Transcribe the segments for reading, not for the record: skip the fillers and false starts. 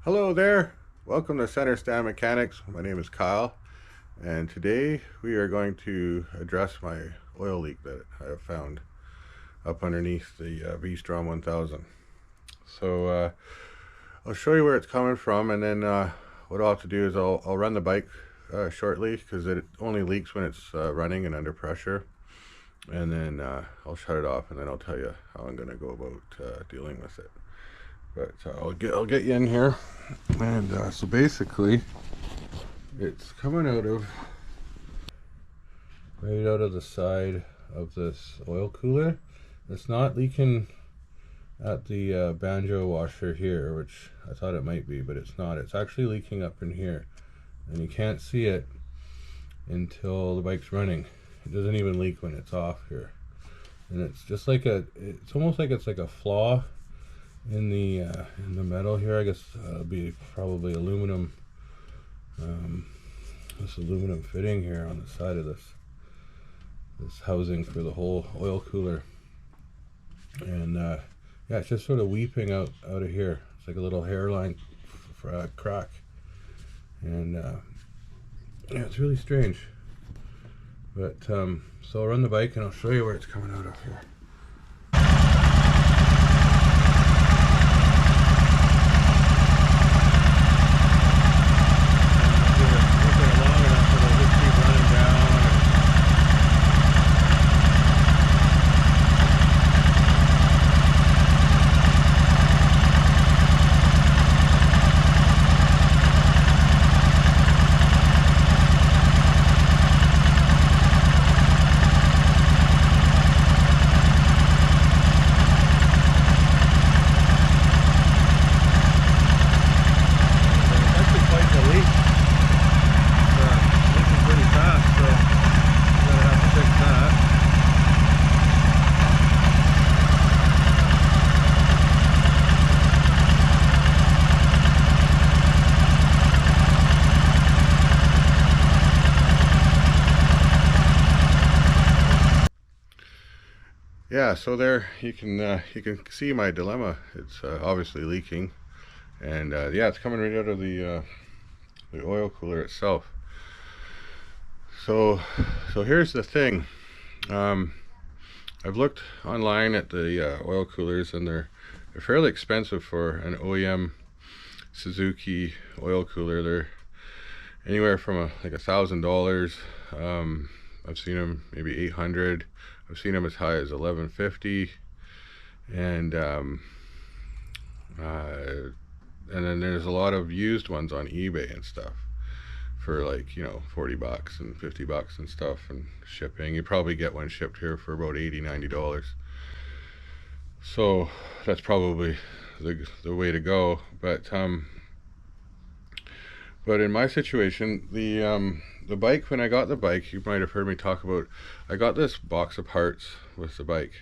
Hello there, welcome to Center Stand Mechanics. My name is Kyle, and today we are going to address my oil leak that I have found up underneath the V-Strom 1000. So I'll show you where it's coming from, and then what I'll have to do is I'll run the bike shortly, because it only leaks when it's running and under pressure, and then I'll shut it off, and then I'll tell you how I'm going to go about dealing with it. But I'll get you in here, and so basically, it's coming right out of the side of this oil cooler. It's not leaking at the banjo washer here, which I thought it might be, but it's not. It's actually leaking up in here, and you can't see it until the bike's running. It doesn't even leak when it's off here, and it's just like it's almost like it's like a flaw in the metal here. I guess it'll be probably aluminum, this aluminum fitting here on the side of this housing for the whole oil cooler, and yeah, it's just sort of weeping out of here. It's like a little hairline crack, and yeah, it's really strange. But so I'll run the bike and I'll show you where it's coming out of here. Yeah, so there you can see my dilemma. It's obviously leaking, and yeah, it's coming right out of the oil cooler itself. So here's the thing. I've looked online at the oil coolers, and they're fairly expensive for an OEM Suzuki oil cooler. They're anywhere from like $1,000. I've seen them maybe 800. I've seen them as high as 1150, and then there's a lot of used ones on eBay and stuff for like, you know, 40 bucks and 50 bucks and stuff, and shipping. You probably get one shipped here for about $80-90. So that's probably the way to go. But in my situation, the bike, when I got the bike, you might have heard me talk about, I got this box of parts with the bike,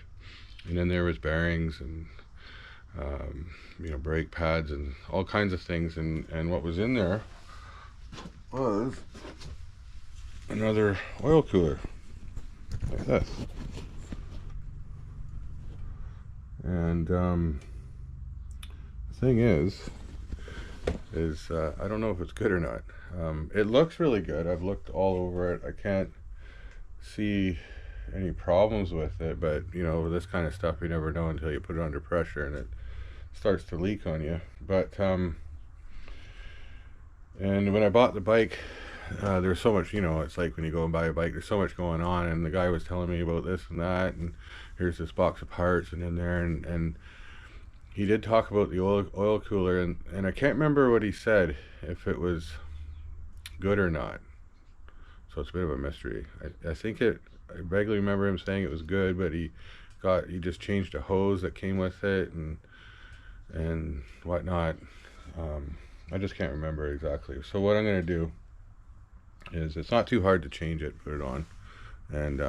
and then there was bearings and you know, brake pads and all kinds of things, and what was in there was another oil cooler like this. And the thing is I don't know if it's good or not. It looks really good. I've looked all over it. I can't see any problems with it, but you know, with this kind of stuff, you never know until you put it under pressure and it starts to leak on you. But and when I bought the bike, there's so much, you know, it's like when you go and buy a bike, there's so much going on, and the guy was telling me about this and that, and here's this box of parts and in there, and he did talk about the oil cooler, and I can't remember what he said, if it was good or not. So it's a bit of a mystery. I think I vaguely remember him saying it was good, but he just changed a hose that came with it and whatnot. I just can't remember exactly. So what I'm going to do is, it's not too hard to change it, put it on, and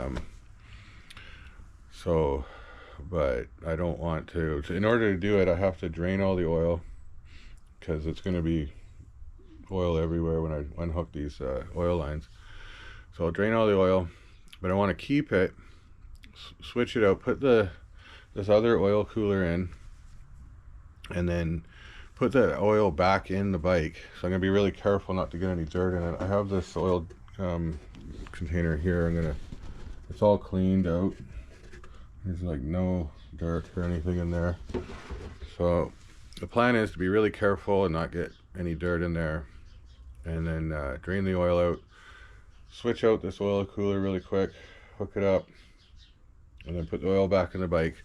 but I don't want to. In order to do it, I have to drain all the oil, because it's going to be oil everywhere when I unhook these oil lines. So I'll drain all the oil, but I want to keep it, switch it out, put this other oil cooler in, and then put that oil back in the bike. So I'm gonna be really careful not to get any dirt in it. I have this oil container here. It's all cleaned out. There's like no dirt or anything in there. So the plan is to be really careful and not get any dirt in there, and then drain the oil out, switch out this oil cooler really quick, hook it up, and then put the oil back in the bike,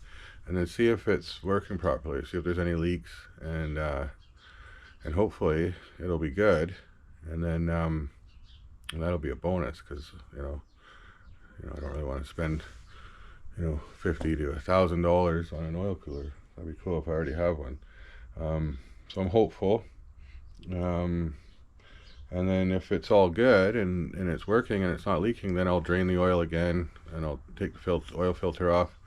and then see if it's working properly, see if there's any leaks, and hopefully it'll be good, and then and that'll be a bonus, because you know I don't really want to spend $50 to $1,000 on an oil cooler. That'd be cool if I already have one. So I'm hopeful, and then if it's all good and it's working and it's not leaking, then I'll drain the oil again, and I'll take the oil filter off,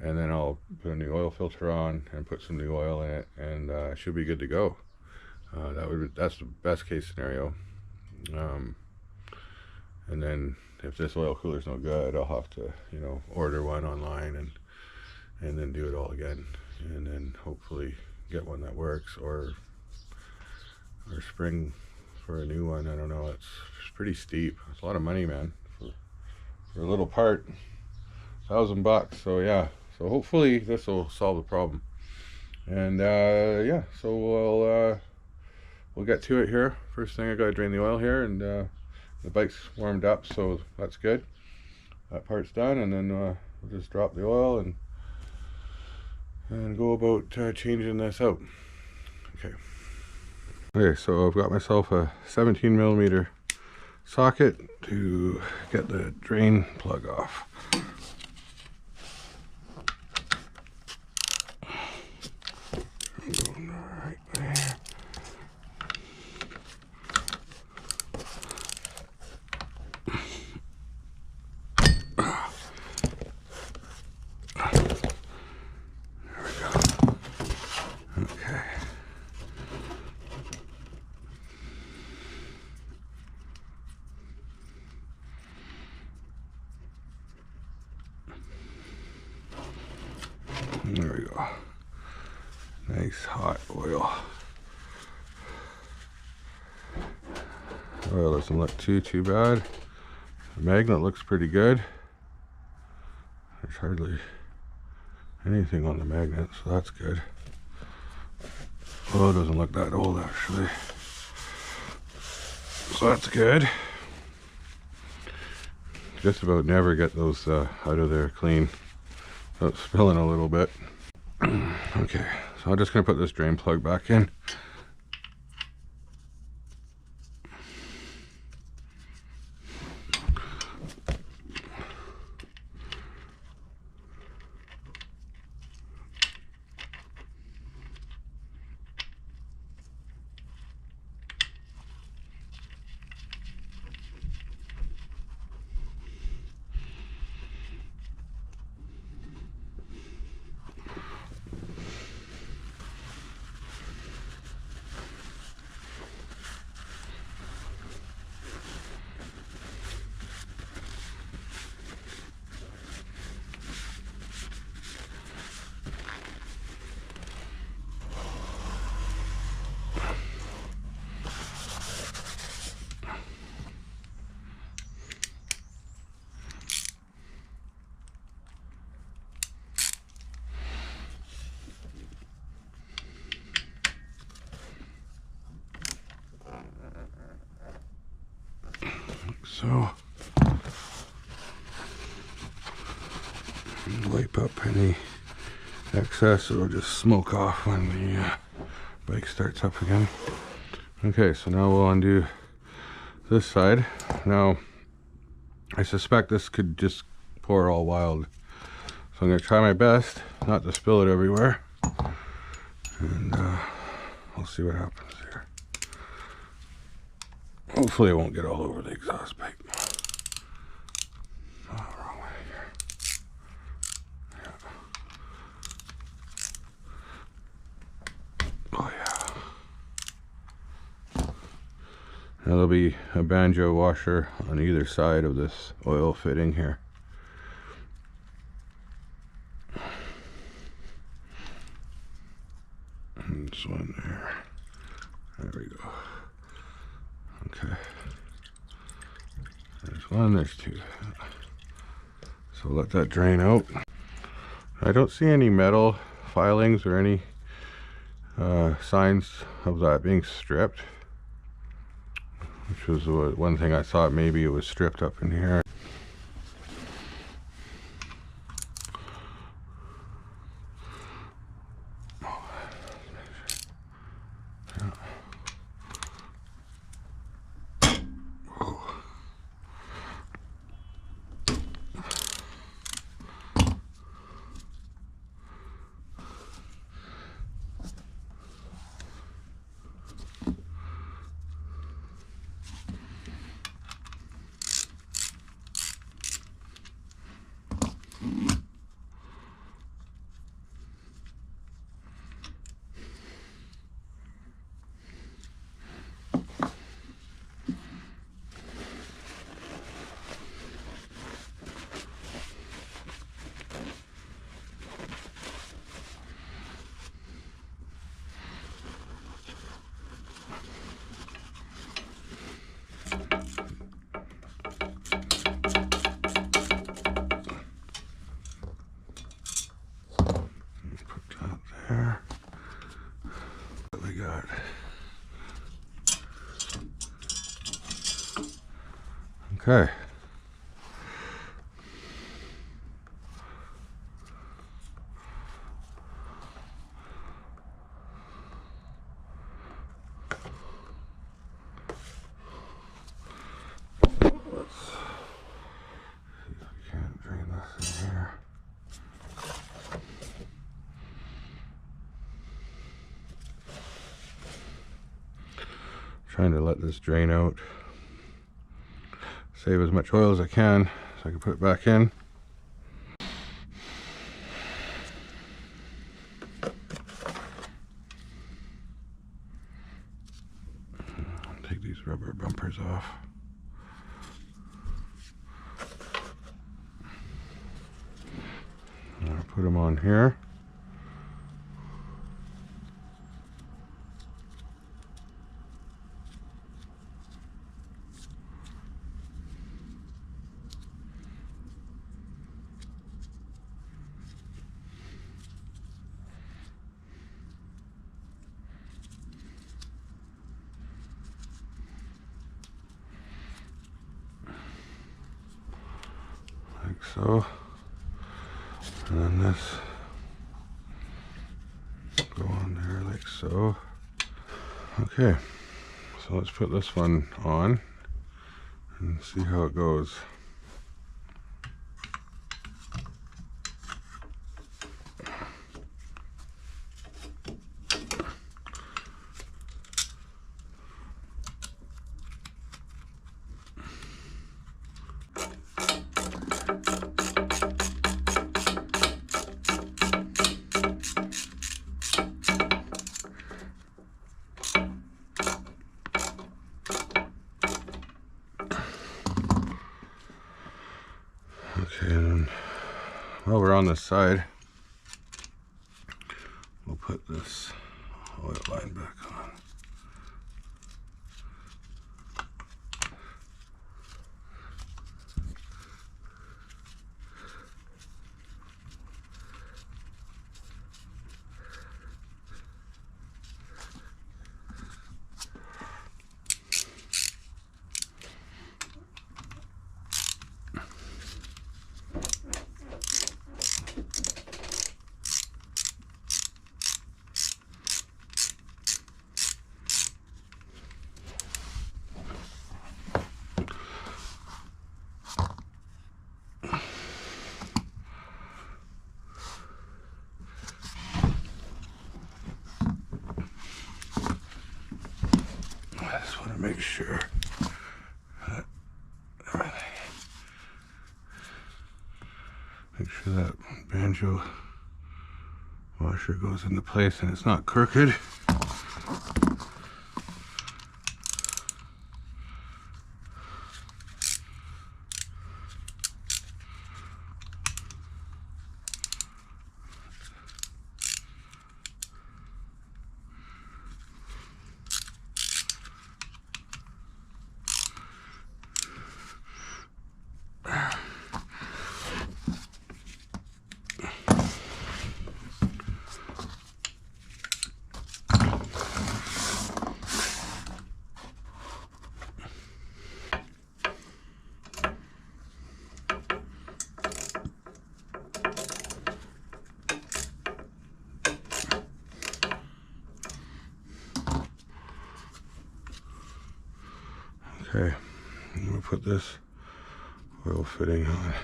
and then I'll put a new oil filter on and put some new oil in it, and it should be good to go. That's the best case scenario. And then if this oil cooler's no good, I'll have to order one online and then do it all again, and then hopefully get one that works, or spring for a new one. I don't know. It's pretty steep. It's a lot of money, man, for a little part. $1,000. So yeah. So hopefully this will solve the problem. And yeah. So we'll get to it here. First thing, I gotta drain the oil here, and the bike's warmed up, so that's good. That part's done, and then we'll just drop the oil and go about changing this out. Okay, so I've got myself a 17mm socket to get the drain plug off. Going right there. There we go. Nice hot oil. Oil doesn't look too bad. The magnet looks pretty good. There's hardly anything on the magnet, so that's good. Oh, it doesn't look that old actually. So that's good. Just about never get those out of there clean. So it's spilling a little bit. Okay, so I'm just going to put this drain plug back in. So wipe up any excess. It'll just smoke off when the bike starts up again. Okay, so now we'll undo this side. Now I suspect this could just pour all wild, so I'm going to try my best not to spill it everywhere, and we'll see what happens here. Hopefully it won't get all over the exhaust pipe. Oh, wrong way here. Yeah. Oh yeah. Now there'll be a banjo washer on either side of this oil fitting here. And this one there. There we go. Okay. There's one, there's two. So let that drain out. I don't see any metal filings or any signs of that being stripped, which was one thing I thought maybe it was stripped up in here. There. What we got? Okay. Let's see if we can't drain this in here. Trying to let this drain out, save as much oil as I can so I can put it back in. Take these rubber bumpers off. I'll put them on here. Like so, and then this go on there like so. Okay, so let's put this one on and see how it goes. Okay, and then while we're on this side, we'll put this oil line back on. I just want to make sure that everything, make sure that banjo washer goes into place and it's not crooked. Okay, I'm gonna put this oil fitting on.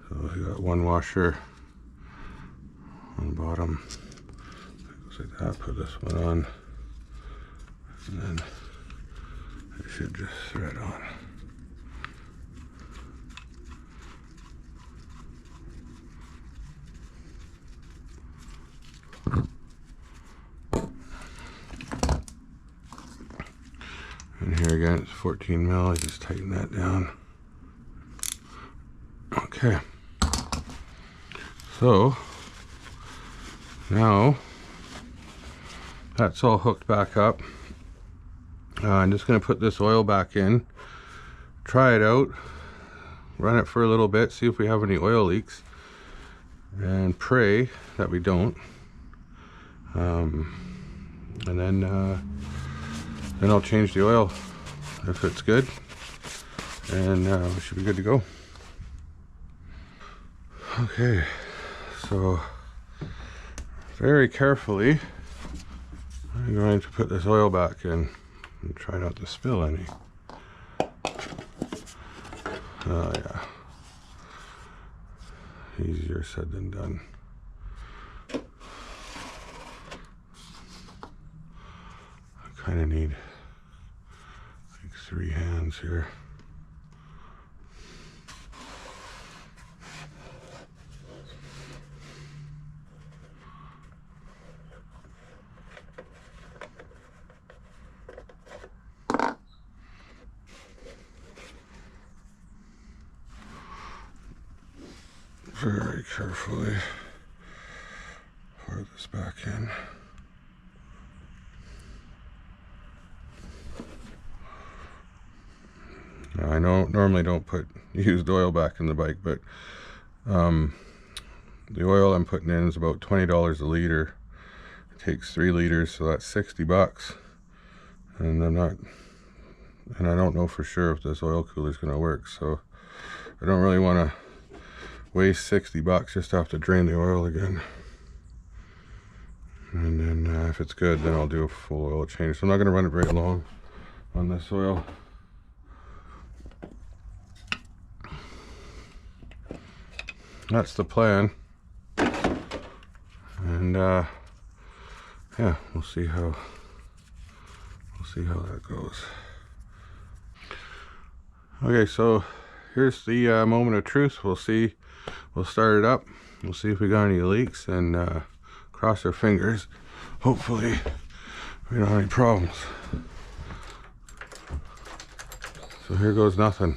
So we got one washer on the bottom. Looks like that. Put this one on, and then it should just thread on. And here again, it's 14 mil. I just tighten that down. Okay. So now that's all hooked back up. I'm just going to put this oil back in, try it out, run it for a little bit, see if we have any oil leaks, and pray that we don't. And then I'll change the oil if it's good, and we should be good to go. Okay, so very carefully I'm going to put this oil back in and try not to spill any. Oh yeah, easier said than done. I kind of need like 3 hands here. Very carefully pour this back in. Now, I normally don't put used oil back in the bike, but the oil I'm putting in is about $20 a liter. It takes 3 liters, so that's $60. And I don't know for sure if this oil cooler is going to work, so I don't really want to waste $60 just to have to drain the oil again. And then if it's good, then I'll do a full oil change. So I'm not going to run it very long on this oil. That's the plan. And yeah, we'll see how that goes. Okay, so here's the moment of truth. We'll start it up. We'll see if we got any leaks, and cross our fingers. Hopefully we don't have any problems. So here goes nothing.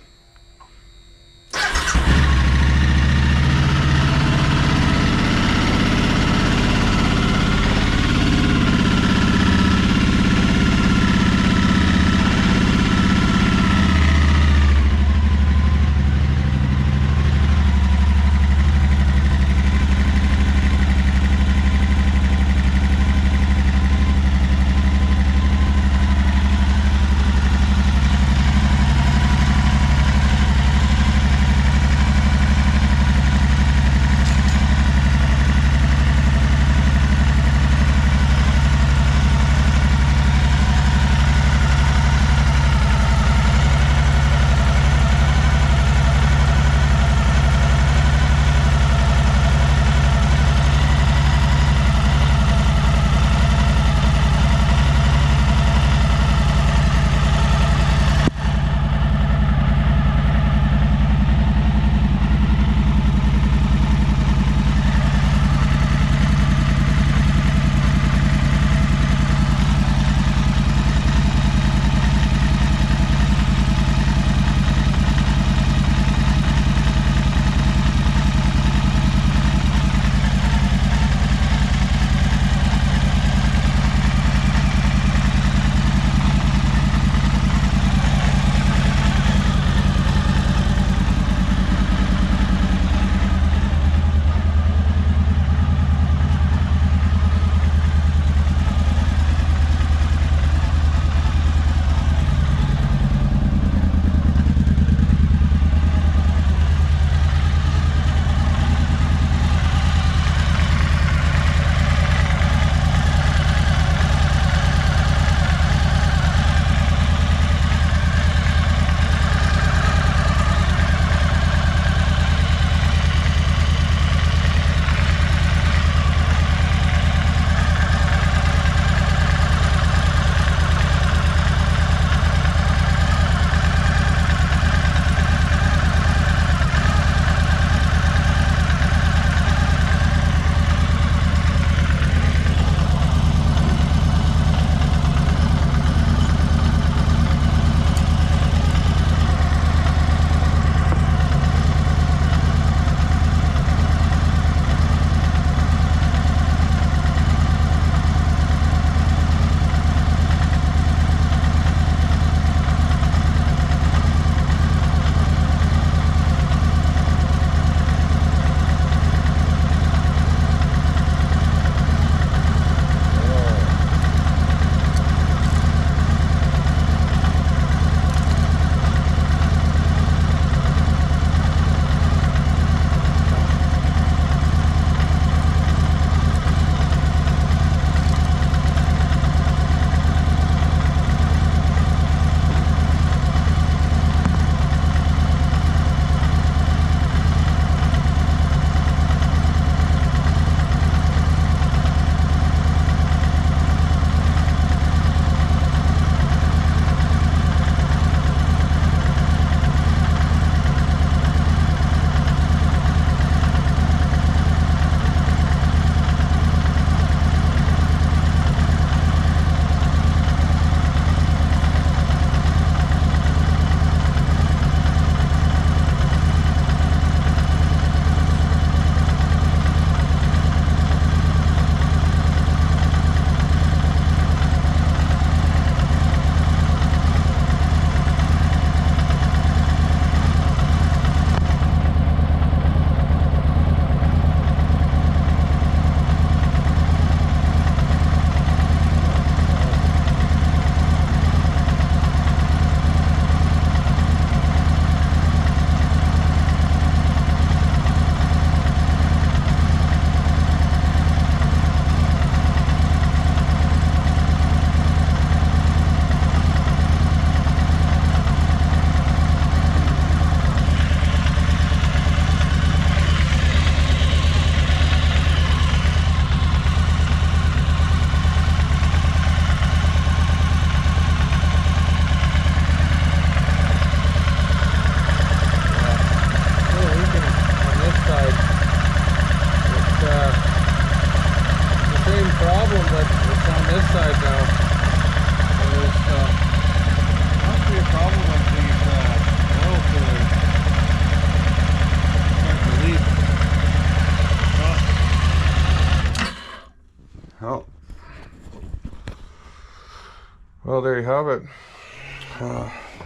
Well, there you have it.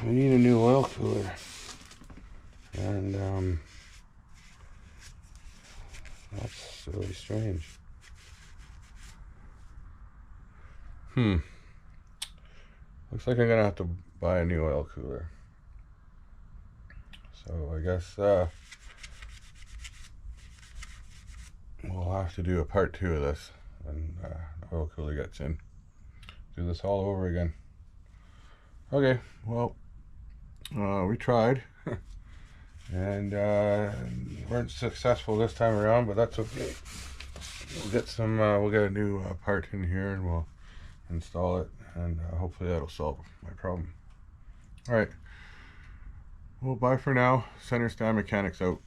We need a new oil cooler, and that's really strange. Looks like I'm gonna have to buy a new oil cooler. So I guess we'll have to do a part 2 of this when the oil cooler gets in. Do this all over again. Okay, well, we tried and weren't successful this time around, but that's okay. We'll get some. We'll get a new part in here, and we'll install it, and hopefully that'll solve my problem. All right. Well, bye for now. Center Stand Mechanics out.